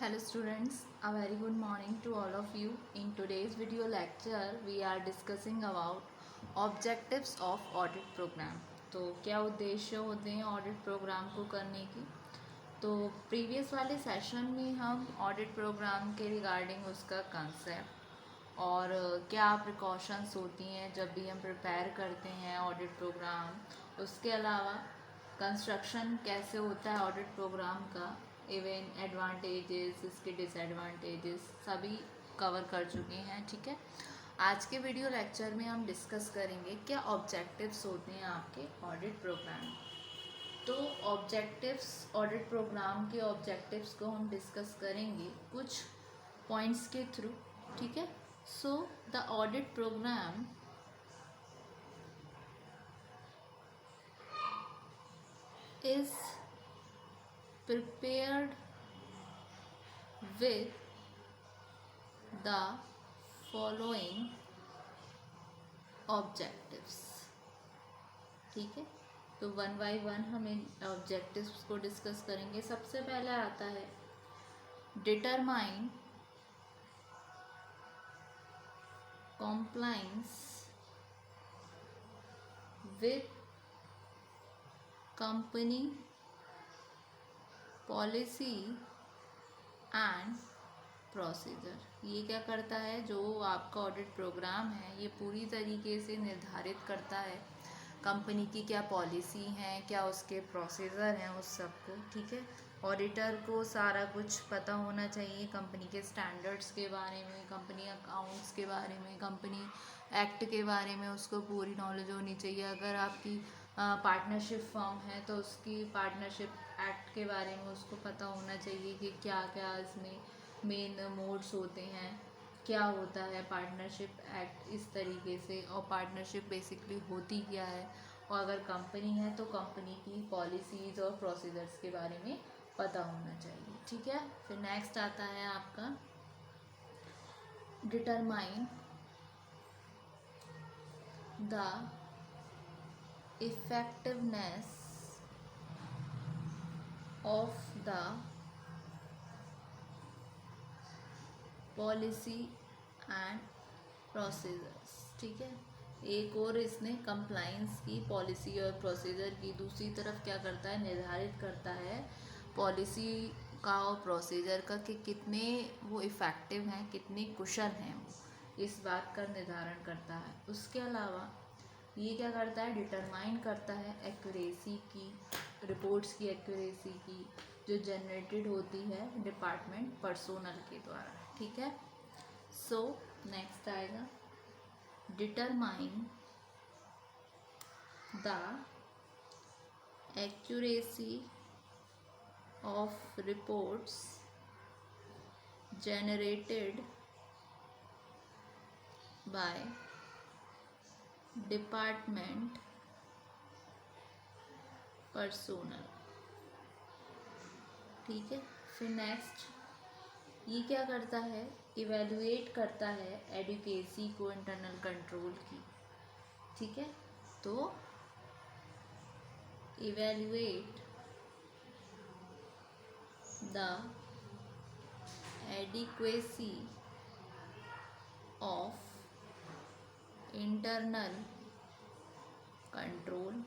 Hello students, a very good morning to all of you. In today's video lecture, we are discussing about objectives of audit program. तो क्या उद्देश्य होते हैं audit programme को करने की। तो प्रीवियस वाले सेशन में हम ऑडिट प्रोग्राम के रिगार्डिंग उसका कंसेप्ट और क्या प्रिकॉशंस होती हैं जब भी हम प्रिपेयर करते हैं ऑडिट प्रोग्राम, उसके अलावा कंस्ट्रक्शन कैसे होता है ऑडिट प्रोग्राम का, इवन एडवांटेजेस, इसके डिसएडवांटेजेस सभी कवर कर चुके हैं। ठीक है, आज के वीडियो लेक्चर में हम डिस्कस करेंगे क्या ऑब्जेक्टिव्स होते हैं आपके ऑडिट प्रोग्राम। तो ऑब्जेक्टिव्स, ऑडिट प्रोग्राम के ऑब्जेक्टिव्स को हम डिस्कस करेंगे कुछ पॉइंट्स के थ्रू। ठीक है, so the audit program is prepared with the following objectives। ठीक है, तो वन बाय वन हम इन ऑब्जेक्टिव्स को डिस्कस करेंगे। सबसे पहला आता है determine compliance with company policy and procedure. ये क्या करता है, जो आपका ऑडिट प्रोग्राम है ये पूरी तरीके से निर्धारित करता है कंपनी की क्या पॉलिसी हैं, क्या उसके प्रोसीजर हैं, उस सब को। ठीक है, ऑडिटर को सारा कुछ पता होना चाहिए कंपनी के स्टैंडर्ड्स के बारे में, कंपनी अकाउंट्स के बारे में, कंपनी एक्ट के बारे में उसको पूरी नॉलेज होनी चाहिए। अगर आपकी पार्टनरशिप फर्म है तो उसकी पार्टनरशिप एक्ट के बारे में उसको पता होना चाहिए कि क्या क्या इसमें मेन मोड्स होते हैं, क्या होता है पार्टनरशिप एक्ट इस तरीके से, और पार्टनरशिप बेसिकली होती क्या है, और अगर कंपनी है तो कंपनी की पॉलिसीज़ और प्रोसीजर्स के बारे में पता होना चाहिए। ठीक है, फिर नेक्स्ट आता है आपका determine the effectiveness of the policy and procedures। ठीक है, एक और इसने कंप्लाइंस की, पॉलिसी और प्रोसीजर की, दूसरी तरफ क्या करता है, निर्धारित करता है पॉलिसी का और प्रोसीजर का कि कितने वो इफ़ेक्टिव हैं, कितने कुशल हैं, वो इस बात का निर्धारण करता है। उसके अलावा ये क्या करता है, डिटरमाइन करता है एक्यूरेसी की, रिपोर्ट्स की एक्यूरेसी की जो जनरेटेड होती है डिपार्टमेंट पर्सोनल के द्वारा। ठीक है, सो नेक्स्ट आएगा determine the accuracy of reports generated by department personnel. ठीक है, फिर नेक्स्ट ये क्या करता है, इवेलुएट करता है एडिक्वेसी को, इंटरनल कंट्रोल की। ठीक है, तो evaluate the adequacy of internal control.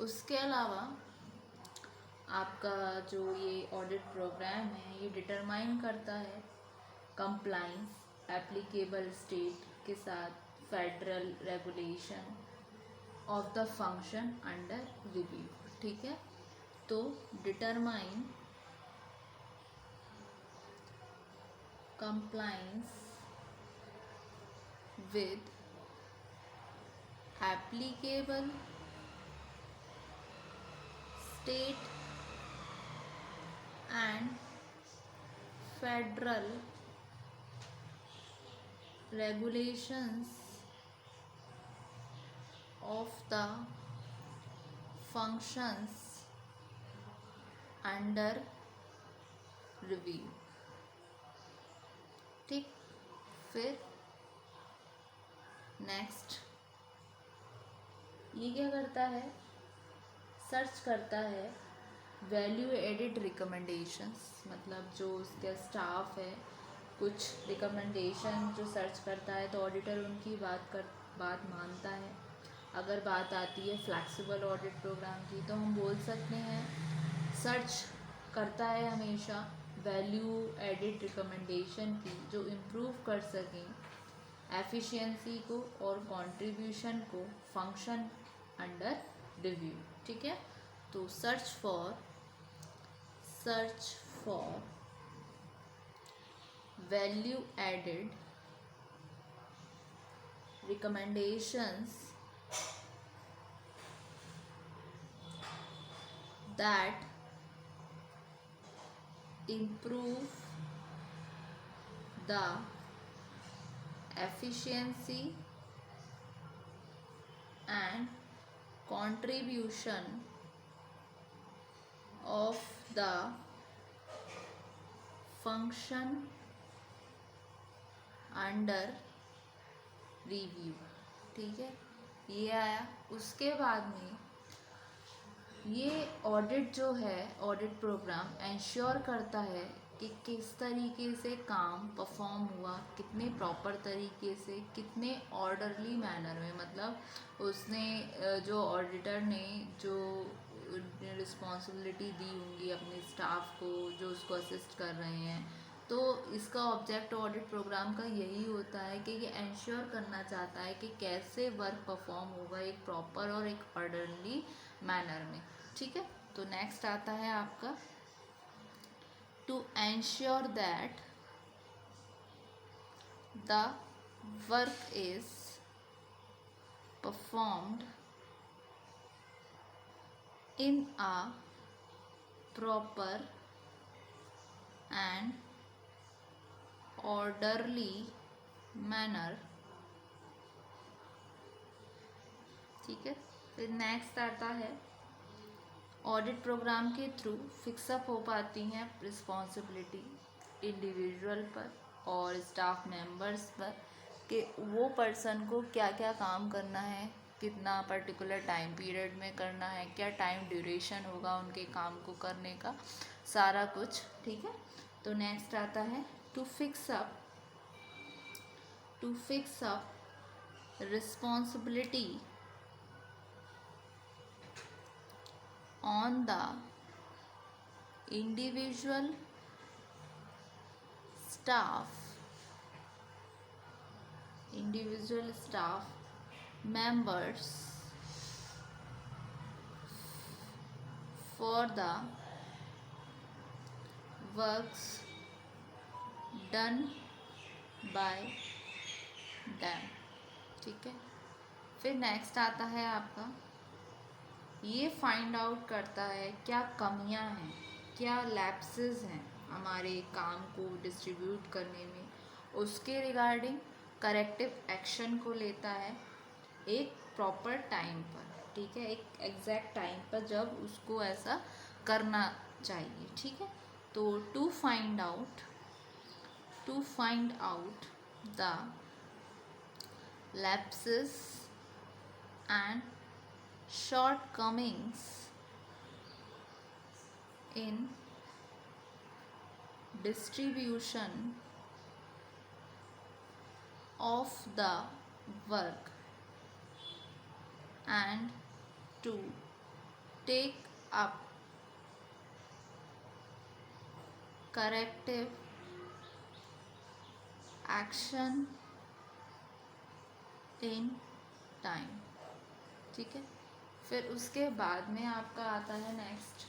उसके अलावा आपका जो ये ऑडिट प्रोग्राम है ये डिटरमाइन करता है कंप्लाइंस एप्लीकेबल स्टेट के साथ federal regulation of the function under review. ठीक है, तो determine compliance with applicable state and federal regulations of the functions under review। ठीक, फिर नेक्स्ट ये क्या करता है, सर्च करता है वैल्यू एडिड रिकमेंडेशंस, मतलब जो उसका स्टाफ है कुछ रिकमेंडेशन जो सर्च करता है तो ऑडिटर उनकी बात मानता है। अगर बात आती है फ्लैक्सिबल ऑडिट प्रोग्राम की तो हम बोल सकते हैं सर्च करता है हमेशा वैल्यू एडिड रिकमेंडेशन की जो इम्प्रूव कर सकें एफिशिएंसी को और कंट्रीब्यूशन को फंक्शन अंडर रिव्यू। ठीक है, तो search for value added recommendations that improve the efficiency and contribution of the function under review। ठीक है, ये आया। उसके बाद में ये ऑडिट जो है ऑडिट प्रोग्राम इंश्योर करता है कि किस तरीके से काम परफॉर्म हुआ, कितने प्रॉपर तरीके से, कितने ऑर्डरली मैनर में, मतलब उसने जो ऑडिटर ने जो रिस्पॉन्सिबिलिटी दी होंगी अपने स्टाफ को जो उसको असिस्ट कर रहे हैं, तो इसका ऑब्जेक्ट ऑडिट प्रोग्राम का यही होता है कि ये इंश्योर करना चाहता है कि कैसे वर्क परफॉर्म होगा एक प्रॉपर और एक ऑर्डरली मैनर में। ठीक है, तो नेक्स्ट आता है आपका to ensure that the work is performed in a proper and orderly manner. ठीक है, फिर नेक्स्ट आता है ऑडिट प्रोग्राम के थ्रू फिक्सअप हो पाती हैं रिस्पॉन्सिबिलिटी इंडिविजुअल पर और स्टाफ मेंबर्स पर कि वो पर्सन को क्या क्या काम करना है, कितना पर्टिकुलर टाइम पीरियड में करना है, क्या टाइम ड्यूरेशन होगा उनके काम को करने का, सारा कुछ। ठीक है, तो नेक्स्ट आता है to fix up responsibility on the individual staff members for the works done by them। ठीक है, फिर नेक्स्ट आता है आपका ये फाइंड आउट करता है क्या कमियां हैं, क्या लैप्सेस हैं हमारे काम को डिस्ट्रीब्यूट करने में, उसके रिगार्डिंग करेक्टिव एक्शन को लेता है एक प्रॉपर टाइम पर। ठीक है, एक एग्जैक्ट टाइम पर जब उसको ऐसा करना चाहिए। ठीक है, तो to find out the lapses and shortcomings in distribution of the work and to take up corrective action in time। ठीक है, फिर उसके बाद में आपका आता है नेक्स्ट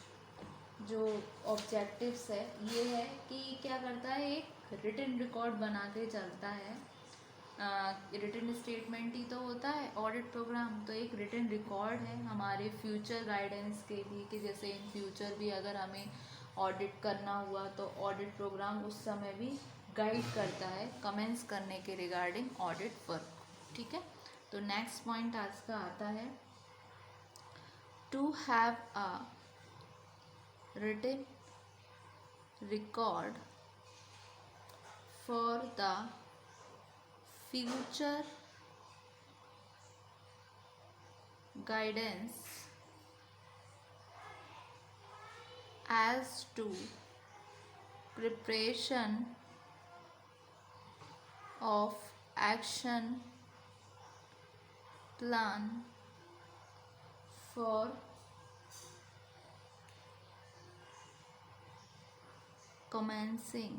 जो ऑब्जेक्टिव्स है, ये है कि क्या करता है एक रिटन रिकॉर्ड बना के चलता है। रिटन स्टेटमेंट ही तो होता है ऑडिट प्रोग्राम, तो एक रिटन रिकॉर्ड है हमारे फ्यूचर गाइडेंस के लिए कि जैसे इन फ्यूचर भी अगर हमें ऑडिट करना हुआ तो ऑडिट प्रोग्राम उस समय भी गाइड करता है कमेंट्स करने के रिगार्डिंग ऑडिट वर्क। ठीक है, तो नेक्स्ट पॉइंट आज का आता है to have a written record for the future guidance as to preparation of action plan for commencing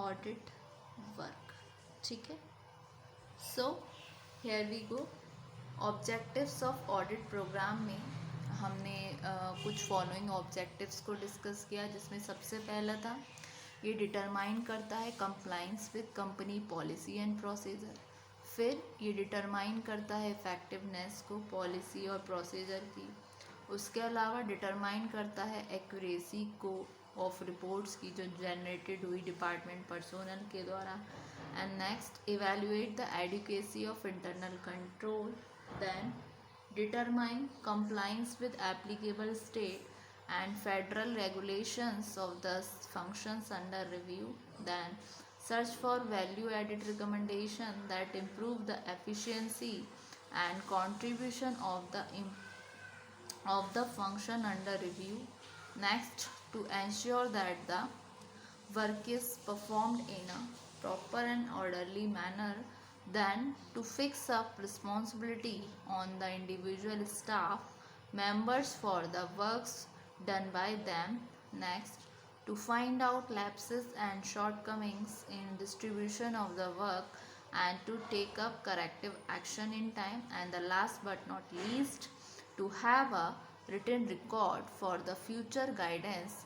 audit work. ठीक है. So here we go. Objectives of audit program में हमने कुछ फॉलोइंग ऑब्जेक्टिव्स को डिस्कस किया, जिसमें सबसे पहला था ये डिटरमाइन करता है compliance with company policy and procedure. फिर ये डिटरमाइन करता है इफेक्टिवनेस को पॉलिसी और प्रोसीजर की. उसके अलावा डिटरमाइन करता है एक्यूरेसी को ऑफ रिपोर्ट्स की जो जनरेटेड हुई डिपार्टमेंट पर्सोनल के द्वारा. And next evaluate the adequacy of internal control. Then determine compliance with applicable state and federal regulations of the functions under review. Then search for value added recommendation that improve the efficiency and contribution of the function under review. Next, to ensure that the work is performed in a proper and orderly manner. Then to fix up responsibility on the individual staff members for the works done by them. Next, to find out lapses and shortcomings in distribution of the work and to take up corrective action in time. And the last but not least, to have a written record for the future guidance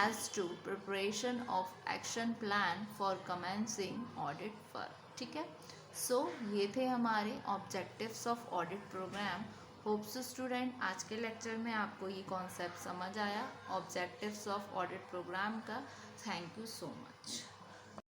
as to preparation of action plan for commencing audit work. ठीक है. सो ये थे हमारे objectives of audit program. Hopes student आज के lecture में आपको ये कॉन्सेप्ट समझ आया ऑब्जेक्टिव्स ऑफ ऑडिट प्रोग्राम का. Thank you so much.